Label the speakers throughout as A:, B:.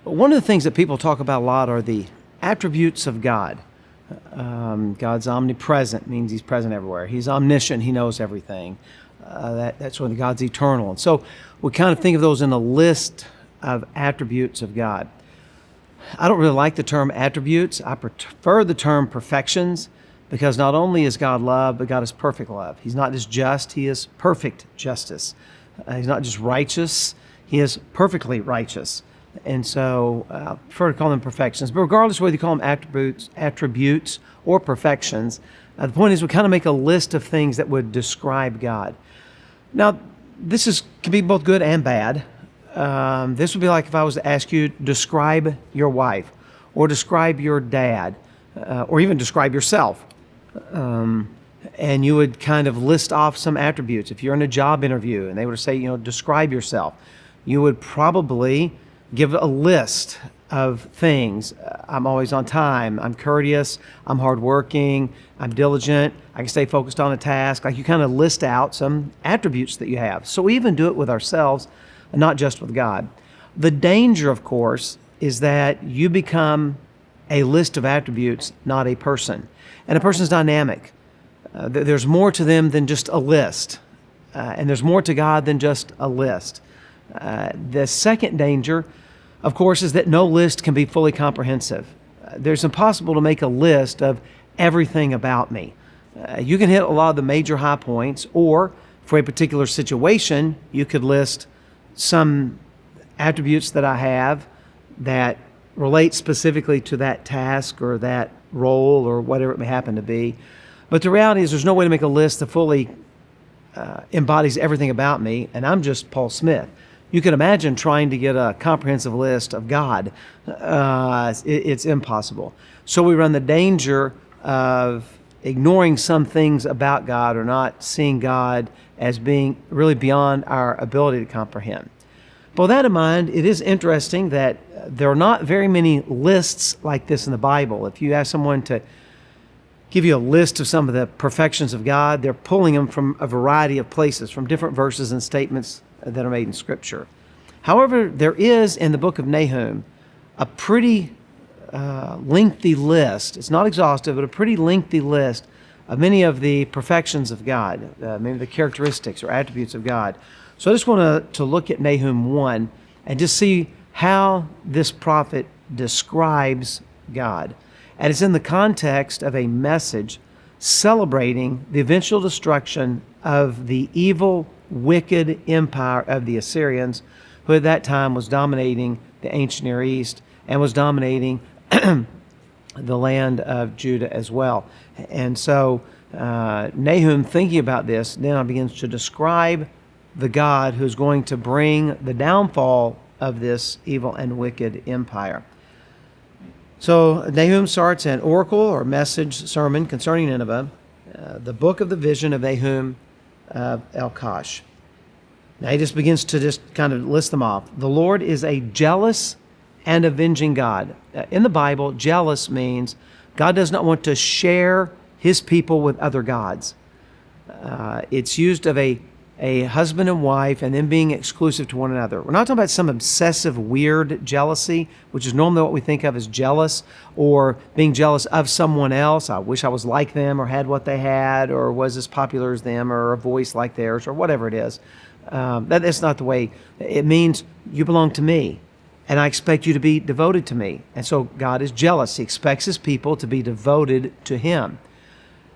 A: One of the things that people talk about a lot are the attributes of God. God's omnipresent, means He's present everywhere. He's omniscient, He knows everything. That's when God's eternal. And so we kind of think of those in a list of attributes of God. I don't really like the term attributes. I prefer the term perfections, because not only is God love, but God is perfect love. He's not just just, He is perfect justice. He's not just righteous, He is perfectly righteous. And so I prefer to call them perfections. But regardless of whether you call them attributes or perfections, the point is we kind of make a list of things that would describe God. Now, this can be both good and bad. This would be like if I was to ask you, describe your wife, or describe your dad, or even describe yourself. And you would kind of list off some attributes. If you're in a job interview and they were to say, describe yourself, you would probably give a list of things. I'm always on time. I'm courteous. I'm hardworking. I'm diligent. I can stay focused on a task. Like you kind of list out some attributes that you have. So we even do it with ourselves, and not just with God. The danger, of course, is that you become a list of attributes, not a person. And a person's dynamic. There's more to them than just a list. And there's more to God than just a list. The second danger, of course, is that no list can be fully comprehensive. There's impossible to make a list of everything about me. You can hit a lot of the major high points, or for a particular situation, you could list some attributes that I have that relate specifically to that task or that role or whatever it may happen to be. But the reality is there's no way to make a list that fully embodies everything about me, and I'm just Paul Smith. You can imagine trying to get a comprehensive list of God. It's impossible. So we run the danger of ignoring some things about God or not seeing God as being really beyond our ability to comprehend. But with that in mind, it is interesting that there are not very many lists like this in the Bible. If you ask someone to give you a list of some of the perfections of God, they're pulling them from a variety of places, from different verses and statements that are made in Scripture. However, there is in the book of Nahum a pretty lengthy list. It's not exhaustive, but a pretty lengthy list of many of the perfections of God, many of the characteristics or attributes of God. So I just want to look at Nahum 1 and just see how this prophet describes God. And it's in the context of a message celebrating the eventual destruction of the evil, wicked empire of the Assyrians, who at that time was dominating the ancient Near East and was dominating the land of Judah as well. And so Nahum, thinking about this, now begins to describe the God who's going to bring the downfall of this evil and wicked empire. So Nahum starts an oracle or message sermon concerning Nineveh, the book of the vision of Nahum of Elkosh. Now he just begins to just kind of list them off. The Lord is a jealous and avenging God. In the Bible, jealous means God does not want to share His people with other gods. It's used of a husband and wife and them being exclusive to one another. We're not talking about some obsessive, weird jealousy, which is normally what we think of as jealous, or being jealous of someone else. I wish I was like them or had what they had or was as popular as them or a voice like theirs or whatever it is. That's not the way. It means you belong to me and I expect you to be devoted to me. And so God is jealous. He expects His people to be devoted to Him.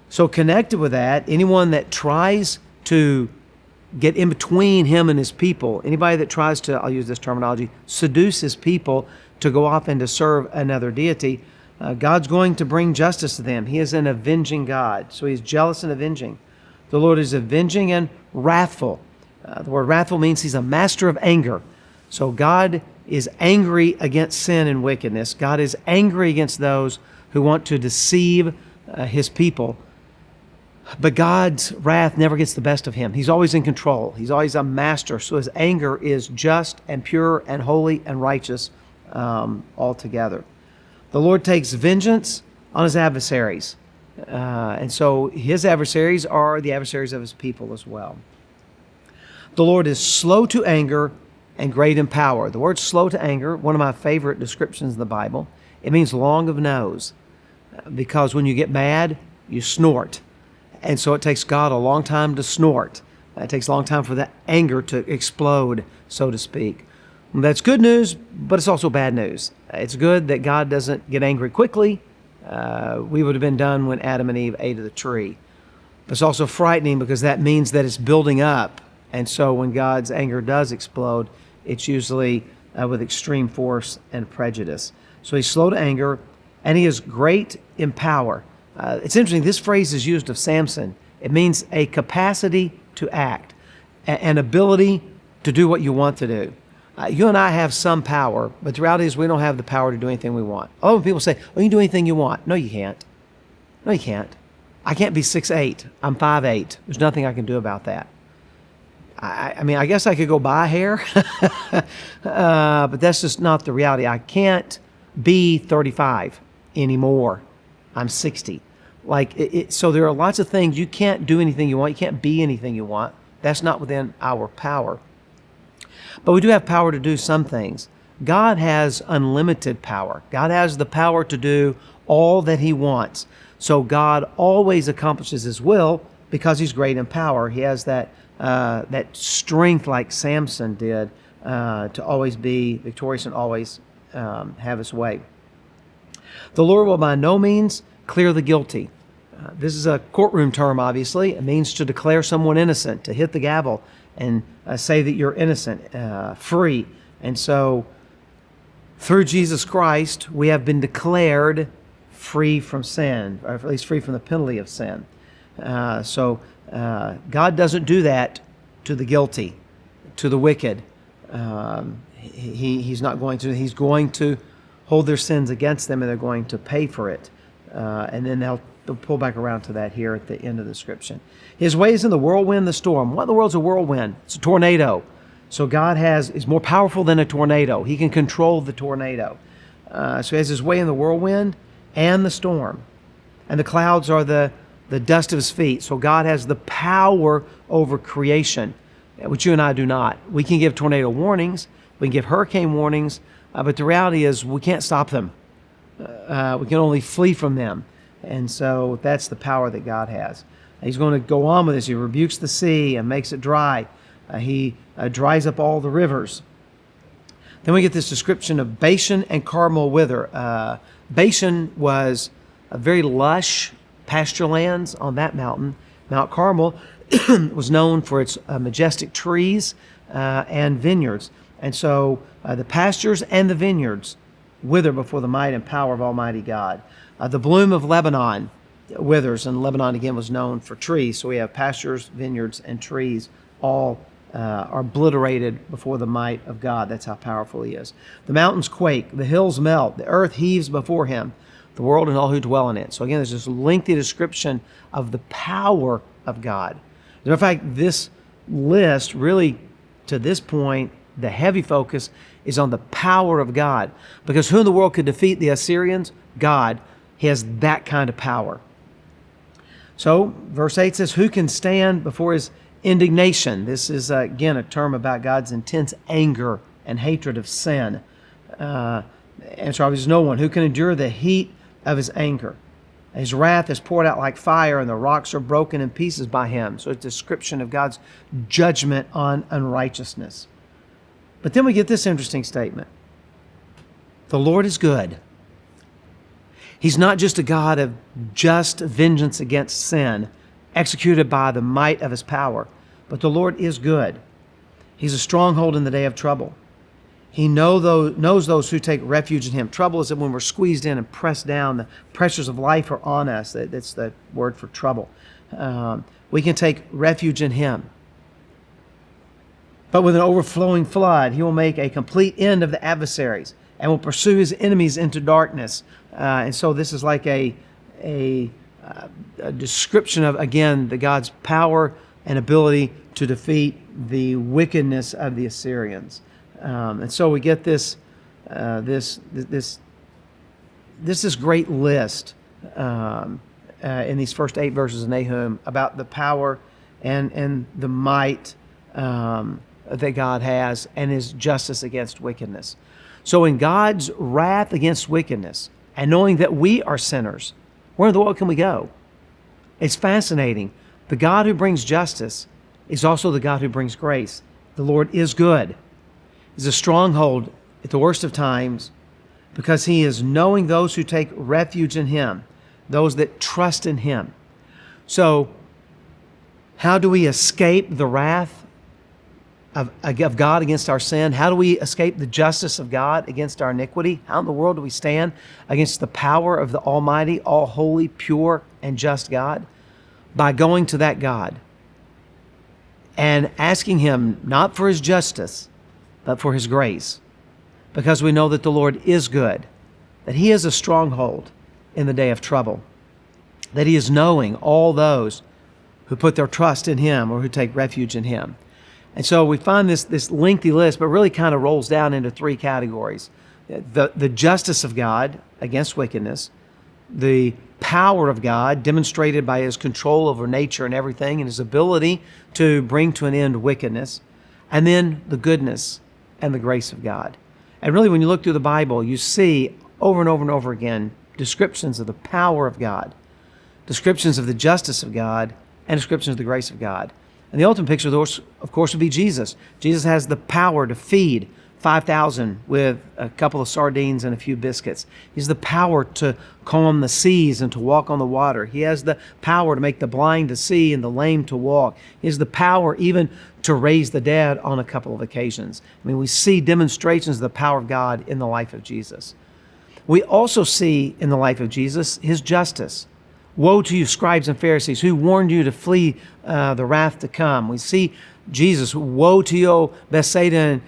A: So connected with that, anyone that tries to get in between Him and His people, anybody that tries to, I'll use this terminology, seduce His people to go off and to serve another deity, God's going to bring justice to them. He is an avenging God. So He's jealous and avenging. The Lord is avenging and wrathful. The word wrathful means He's a master of anger. So God is angry against sin and wickedness. God is angry against those who want to deceive His people. But God's wrath never gets the best of Him. He's always in control. He's always a master. So His anger is just and pure and holy and righteous altogether. The Lord takes vengeance on His adversaries. And so His adversaries are the adversaries of His people as well. The Lord is slow to anger and great in power. The word slow to anger, one of my favorite descriptions in the Bible, it means long of nose, because when you get mad, you snort. And so it takes God a long time to snort. It takes a long time for that anger to explode, so to speak. That's good news, but it's also bad news. It's good that God doesn't get angry quickly. We would have been done when Adam and Eve ate of the tree. But it's also frightening because that means that it's building up. And so when God's anger does explode, it's usually with extreme force and prejudice. So he's slow to anger, and he is great in power. It's interesting, this phrase is used of Samson. It means a capacity to act, an ability to do what you want to do. You and I have some power, but the reality is we don't have the power to do anything we want. Oh, when people say, oh, you can do anything you want. No, you can't. No, you can't. I can't be 6'8". I'm 5'8". There's nothing I can do about that. I mean, I guess I could go buy hair, but that's just not the reality. I can't be 35 anymore. I'm 60. So there are lots of things. You can't do anything you want. You can't be anything you want. That's not within our power. But we do have power to do some things. God has unlimited power. God has the power to do all that he wants. So God always accomplishes his will because he's great in power. He has that strength like Samson did to always be victorious and always have his way. The Lord will by no means clear the guilty. This is a courtroom term, obviously. It means to declare someone innocent, to hit the gavel and say that you're innocent, free. And so through Jesus Christ, we have been declared free from sin, or at least free from the penalty of sin. So God doesn't do that to the guilty, to the wicked. He's not going to. He's going to hold their sins against them, and they're going to pay for it. And then they'll pull back around to that here at the end of the description. His ways in the whirlwind, the storm. What in the world's a whirlwind? It's a tornado. So God is more powerful than a tornado. He can control the tornado. So he has his way in the whirlwind and the storm. And the clouds are the dust of his feet. So God has the power over creation, which you and I do not. We can give tornado warnings. We can give hurricane warnings. But the reality is we can't stop them. We can only flee from them. And so that's the power that God has. He's going to go on with this. He rebukes the sea and makes it dry. He dries up all the rivers. Then we get this description of Bashan and Carmel wither. Bashan was a very lush pasture lands on that mountain. Mount Carmel was known for its majestic trees and vineyards. And so the pastures and the vineyards wither before the might and power of Almighty God. The bloom of Lebanon withers, and Lebanon again was known for trees. So we have pastures, vineyards, and trees all are obliterated before the might of God. That's how powerful he is. The mountains quake, the hills melt, the earth heaves before him, the world and all who dwell in it. So again, there's this lengthy description of the power of God. As a matter of fact, this list really, to this point, the heavy focus is on the power of God. Because who in the world could defeat the Assyrians? God. He has that kind of power. So, verse 8 says, who can stand before his indignation? This is, again, a term about God's intense anger and hatred of sin. And so obviously no one who can endure the heat of his anger. His wrath is poured out like fire, and the rocks are broken in pieces by him. So it's a description of God's judgment on unrighteousness. But then we get this interesting statement. The Lord is good. He's not just a God of just vengeance against sin, executed by the might of his power, but the Lord is good. He's a stronghold in the day of trouble. He knows those who take refuge in him. Trouble is that when we're squeezed in and pressed down, the pressures of life are on us. That's the word for trouble. We can take refuge in him. But with an overflowing flood, he will make a complete end of the adversaries and will pursue his enemies into darkness. And so this is like a description of, again, the God's power and ability to defeat the wickedness of the Assyrians. And so we get this great list in these first 8 verses of Nahum about the power and the might that God has and His justice against wickedness. So in God's wrath against wickedness, and knowing that we are sinners, where in the world can we go? It's fascinating. The God who brings justice is also the God who brings grace. The Lord is good. He's a stronghold at the worst of times because He is knowing those who take refuge in Him, those that trust in Him. So, how do we escape the wrath of God against our sin? How do we escape the justice of God against our iniquity? How in the world do we stand against the power of the Almighty, all holy, pure, and just God? By going to that God and asking Him not for His justice, but for His grace. Because we know that the Lord is good, that He is a stronghold in the day of trouble, that He is knowing all those who put their trust in Him or who take refuge in Him. And so we find this lengthy list, but really kind of rolls down into three categories. The justice of God against wickedness, the power of God demonstrated by His control over nature and everything and His ability to bring to an end wickedness, and then the goodness and the grace of God. And really when you look through the Bible, you see over and over and over again descriptions of the power of God, descriptions of the justice of God, and descriptions of the grace of God. And the ultimate picture, of course, would be Jesus. Jesus has the power to feed 5,000 with a couple of sardines and a few biscuits. He has the power to calm the seas and to walk on the water. He has the power to make the blind to see and the lame to walk. He has the power even to raise the dead on a couple of occasions. I mean, we see demonstrations of the power of God in the life of Jesus. We also see in the life of Jesus His justice. Woe to you, scribes and Pharisees, who warned you to flee the wrath to come. We see Jesus, woe to you, Bethsaida and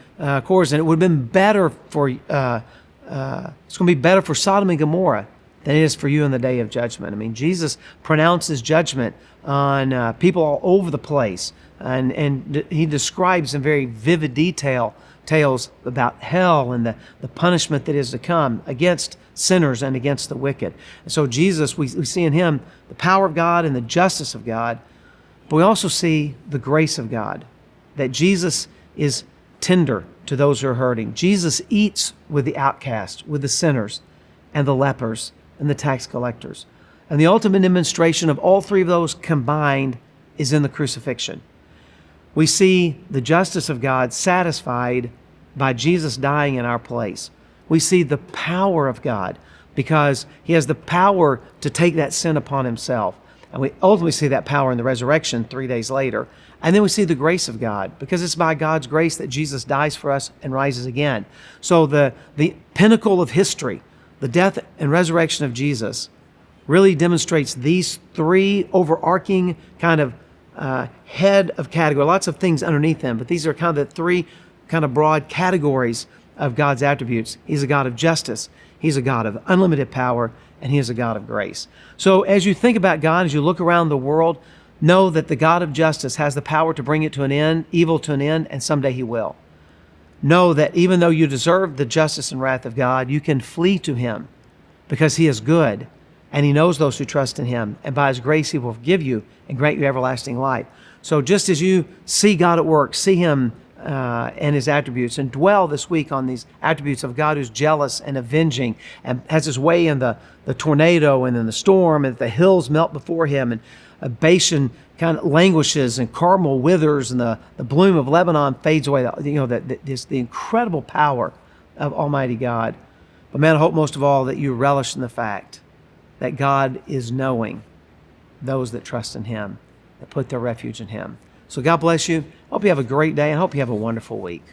A: Chorazin. It would have been better for, it's going to be better for Sodom and Gomorrah than it is for you in the day of judgment. I mean, Jesus pronounces judgment on people all over the place. And He describes in very vivid detail tales about hell and the punishment that is to come against sinners and against the wicked. And so Jesus, we see in Him the power of God and the justice of God, but we also see the grace of God, that Jesus is tender to those who are hurting. Jesus eats with the outcast, with the sinners and the lepers and the tax collectors. And the ultimate demonstration of all three of those combined is in the crucifixion. We see the justice of God satisfied by Jesus dying in our place. We see the power of God because He has the power to take that sin upon Himself. And we ultimately see that power in the resurrection 3 days later. And then we see the grace of God because it's by God's grace that Jesus dies for us and rises again. So the pinnacle of history, the death and resurrection of Jesus, really demonstrates these three overarching kind of head of category, lots of things underneath them, but these are kind of the three kind of broad categories of God's attributes. He's a God of justice, He's a God of unlimited power, and He is a God of grace. So as you think about God, as you look around the world, know that the God of justice has the power to bring it to an end, evil to an end, and someday He will. Know that even though you deserve the justice and wrath of God, you can flee to Him because He is good, and He knows those who trust in Him, and by His grace He will forgive you and grant you everlasting life. So just as you see God at work, see Him and His attributes, and dwell this week on these attributes of God who's jealous and avenging and has His way in the tornado and in the storm, and the hills melt before Him, and Bashan kind of languishes and Carmel withers and the bloom of Lebanon fades away. The incredible power of Almighty God. But man, I hope most of all that you relish in the fact that God is knowing those that trust in Him, that put their refuge in Him. So God bless you. I hope you have a great day and I hope you have a wonderful week.